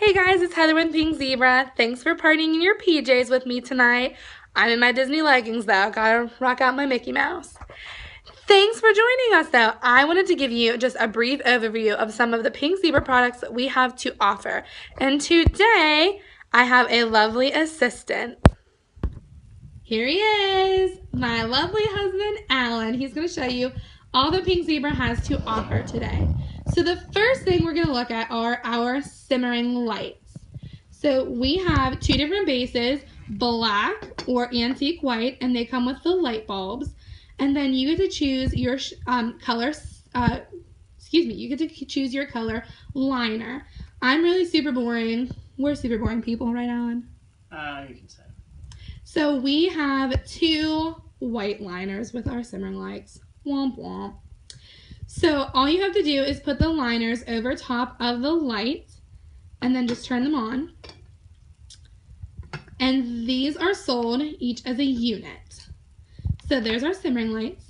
Hey guys, it's Heather with Pink Zebra. Thanks for partying in your PJs with me tonight. I'm in my Disney leggings though. Gotta rock out my Mickey Mouse. Thanks for joining us though. I wanted to give you just a brief overview of some of the Pink Zebra products that we have to offer. And today, I have a lovely assistant. Here he is, my lovely husband, Alan. He's gonna show you all that Pink Zebra has to offer today. So the first thing we're going to look at are our simmering lights. So we have two different bases, black or antique white, and they come with the light bulbs. And then you get to choose your color, you get to choose your color liner. I'm really super boring. We're super boring people, right, Alan? You can say. So we have two white liners with our simmering lights. Womp womp. So all you have to do is put the liners over top of the light and then just turn them on. And these are sold each as a unit. So there's our simmering lights.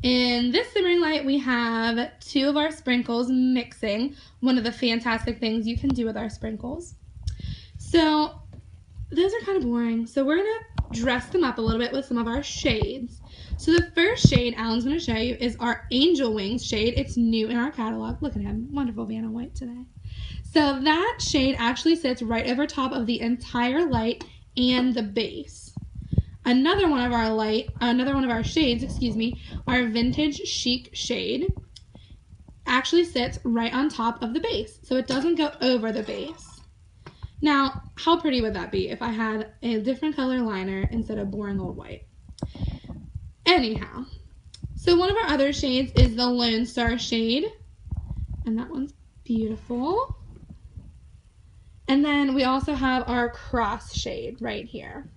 In this simmering light, we have two of our sprinkles mixing, one of the fantastic things you can do with our sprinkles. So those are kind of boring. So we're going to dress them up a little bit with some of our shades. So the first shade Alan's going to show you is our Angel Wings shade. It's new in our catalog. Look at him. Wonderful Vanna White today. So that shade actually sits right over top of the entire light and the base. Another one of our shades, our Vintage Chic shade, actually sits right on top of the base. So it doesn't go over the base. Now, how pretty would that be if I had a different color liner instead of boring old white? Anyhow, so one of our other shades is the Lone Star shade, and that one's beautiful. And then we also have our Cross shade right here.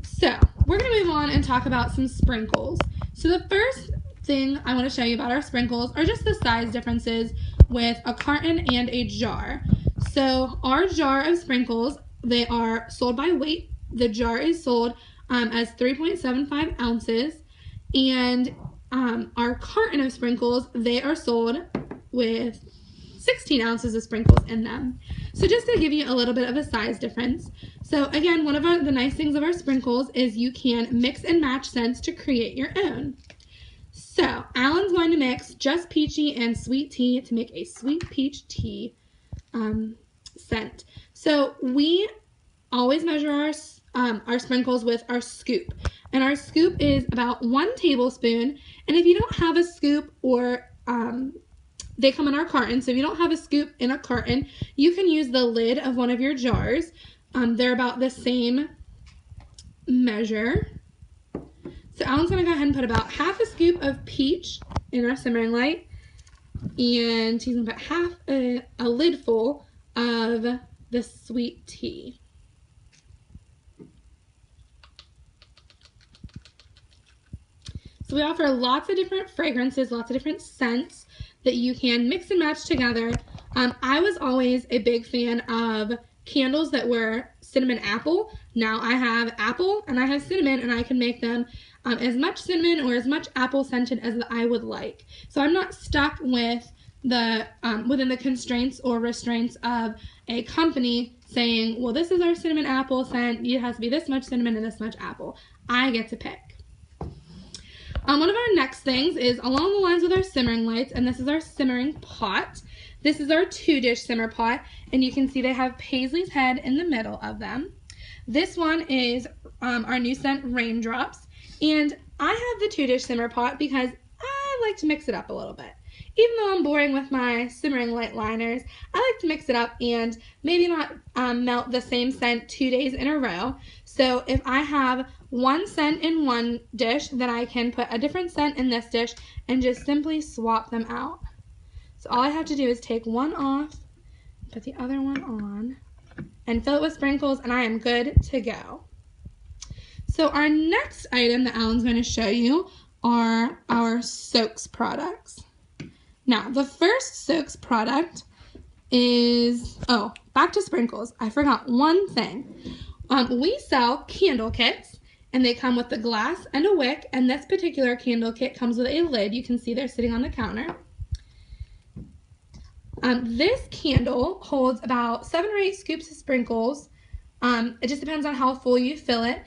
So we're going to move on and talk about some sprinkles. So the first thing I want to show you about our sprinkles are just the size differences with a carton and a jar. So our jar of sprinkles, they are sold by weight. The jar is sold as 3.75 ounces, and our carton of sprinkles, they are sold with 16 ounces of sprinkles in them. So just to give you a little bit of a size difference. So again, one of the nice things of our sprinkles is you can mix and match scents to create your own. So Alan's going to mix Just Peachy and Sweet Tea to make a sweet peach tea scent. So we always measure our sprinkles with our scoop. And our scoop is about 1 tablespoon. And if you don't have a scoop, or they come in our carton, so if you don't have a scoop in a carton, you can use the lid of one of your jars. They're about the same measure. So Alan's going to go ahead and put about half a scoop of peach in our simmering light. And he's going to put half a lid full of the sweet tea. So we offer lots of different fragrances, lots of different scents that you can mix and match together. I was always a big fan of candles that were cinnamon apple. Now I have apple and I have cinnamon, and I can make them as much cinnamon or as much apple scented as I would like. So I'm not stuck with the within the constraints or restraints of a company saying, well, this is our cinnamon apple scent. It has to be this much cinnamon and this much apple. I get to pick. One of our next things is along the lines with our simmering lights, and this is our simmering pot. This is our 2-dish simmer pot, and you can see they have Paisley's Head in the middle of them. This one is our new scent, Raindrops, and I have the 2-dish simmer pot because I like to mix it up a little bit. Even though I'm boring with my simmering light liners, I like to mix it up and maybe not melt the same scent 2 days in a row. So if I have one scent in one dish, then I can put a different scent in this dish and just simply swap them out. So all I have to do is take one off, put the other one on, and fill it with sprinkles, and I am good to go. So our next item that Alan's going to show you are our soaks products. Now, the first soaks product is, back to sprinkles. I forgot one thing. We sell candle kits, and they come with the glass and a wick, and this particular candle kit comes with a lid. You can see they're sitting on the counter. This candle holds about 7 or 8 scoops of sprinkles. It just depends on how full you fill it.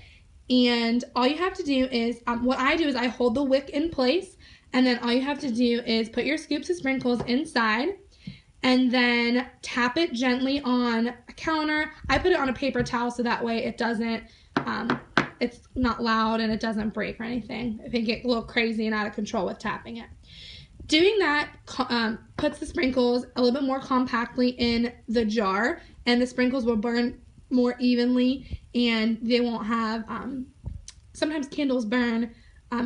And all you have to do is, what I do is I hold the wick in place, and then all you have to do is put your scoops of sprinkles inside, and then tap it gently on a counter. I put it on a paper towel so that way it doesn't, it's not loud and it doesn't break or anything if it gets a little crazy and out of control with tapping it. Doing that puts the sprinkles a little bit more compactly in the jar, and the sprinkles will burn more evenly, and they won't have, sometimes candles burn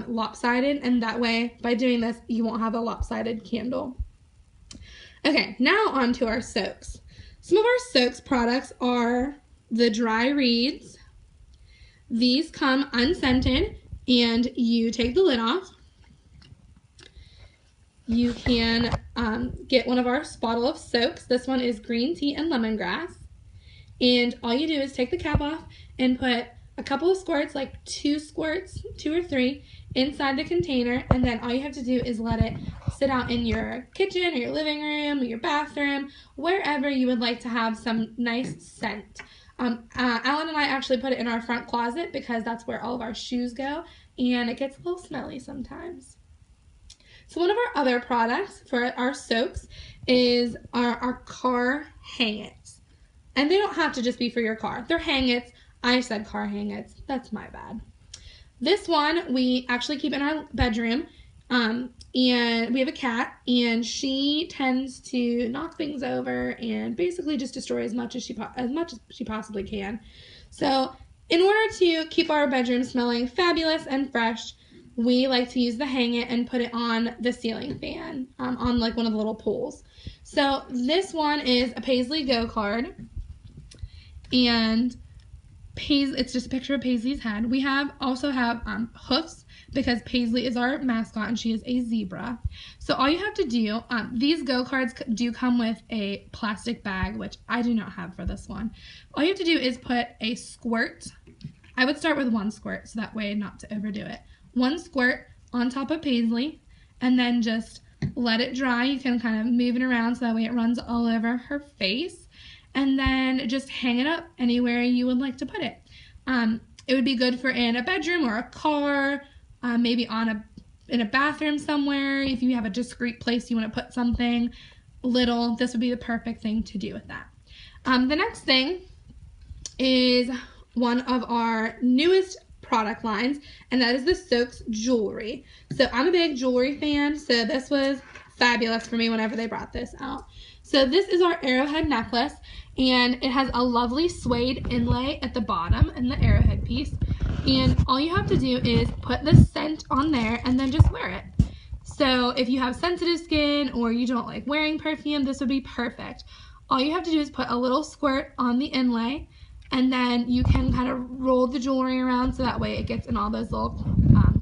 lopsided, and that way, by doing this, you won't have a lopsided candle. Okay, now on to our soaks. Some of our soaks products are the dry reeds. These come unscented, and you take the lid off. You can get one of our bottle of soaks. This one is green tea and lemongrass. And all you do is take the cap off and put a couple of squirts, like 2 squirts, 2 or 3, inside the container. And then all you have to do is let it sit out in your kitchen or your living room or your bathroom, wherever you would like to have some nice scent. Alan and I actually put it in our front closet because that's where all of our shoes go, and it gets a little smelly sometimes. So one of our other products for our soaks is our car hang-its. And they don't have to just be for your car. They're hang-its. I said car hang-its. That's my bad. This one we actually keep in our bedroom. And we have a cat, and she tends to knock things over and basically just destroy as much as she possibly can. So in order to keep our bedroom smelling fabulous and fresh, we like to use the hang it and put it on the ceiling fan, on like one of the little pulls. So this one is a Paisley Go card, and it's just a picture of Paisley's head. We also have hoofs, because Paisley is our mascot and she is a zebra. So all you have to do, these Go cards do come with a plastic bag, which I do not have for this one. All you have to do is put a squirt. I would start with 1 squirt, so that way not to overdo it. 1 squirt on top of Paisley, and then just let it dry. You can kind of move it around so that way it runs all over her face, and then just hang it up anywhere you would like to put it. It would be good for in a bedroom or a car, maybe in a bathroom somewhere. If you have a discreet place you want to put something little, this would be the perfect thing to do with that. The next thing is one of our newest product lines, and that is the Soaks jewelry. So I'm a big jewelry fan, so this was fabulous for me whenever they brought this out. So this is our arrowhead necklace, and it has a lovely suede inlay at the bottom and the arrowhead piece, and all you have to do is put the scent on there and then just wear it. So if you have sensitive skin or you don't like wearing perfume, this would be perfect. All you have to do is put a little squirt on the inlay, and then you can kind of roll the jewelry around so that way it gets in all those little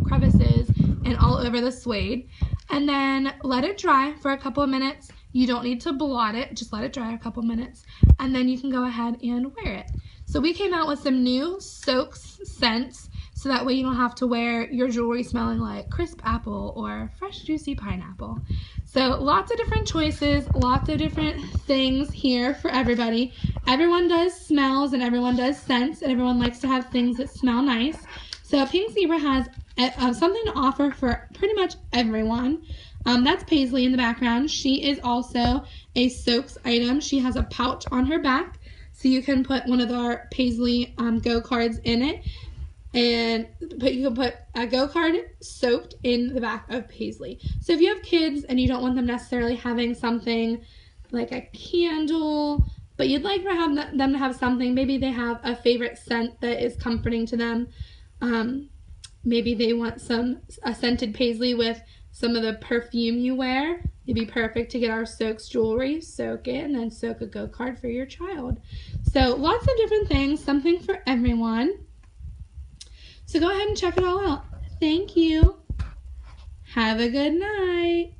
crevices and all over the suede. And then let it dry for a couple of minutes. You don't need to blot it, just let it dry a couple minutes, and then you can go ahead and wear it. So we came out with some new Soaks scents, so that way you don't have to wear your jewelry smelling like crisp apple or fresh juicy pineapple. So lots of different choices, lots of different things here for everybody. Everyone does smells and everyone does scents, and everyone likes to have things that smell nice. So Pink Zebra has something to offer for pretty much everyone. That's Paisley in the background. She is also a Soaks item. She has a pouch on her back, so you can put one of our Paisley Go cards in it, and you can put a Go card soaked in the back of Paisley. So if you have kids and you don't want them necessarily having something like a candle, but you'd like to have them to have something, maybe they have a favorite scent that is comforting to them. Maybe they want a scented Paisley with some of the perfume you wear. It'd be perfect to get our Soaks jewelry, soak it, and then soak a Go card for your child. So lots of different things, something for everyone. So go ahead and check it all out. Thank you. Have a good night.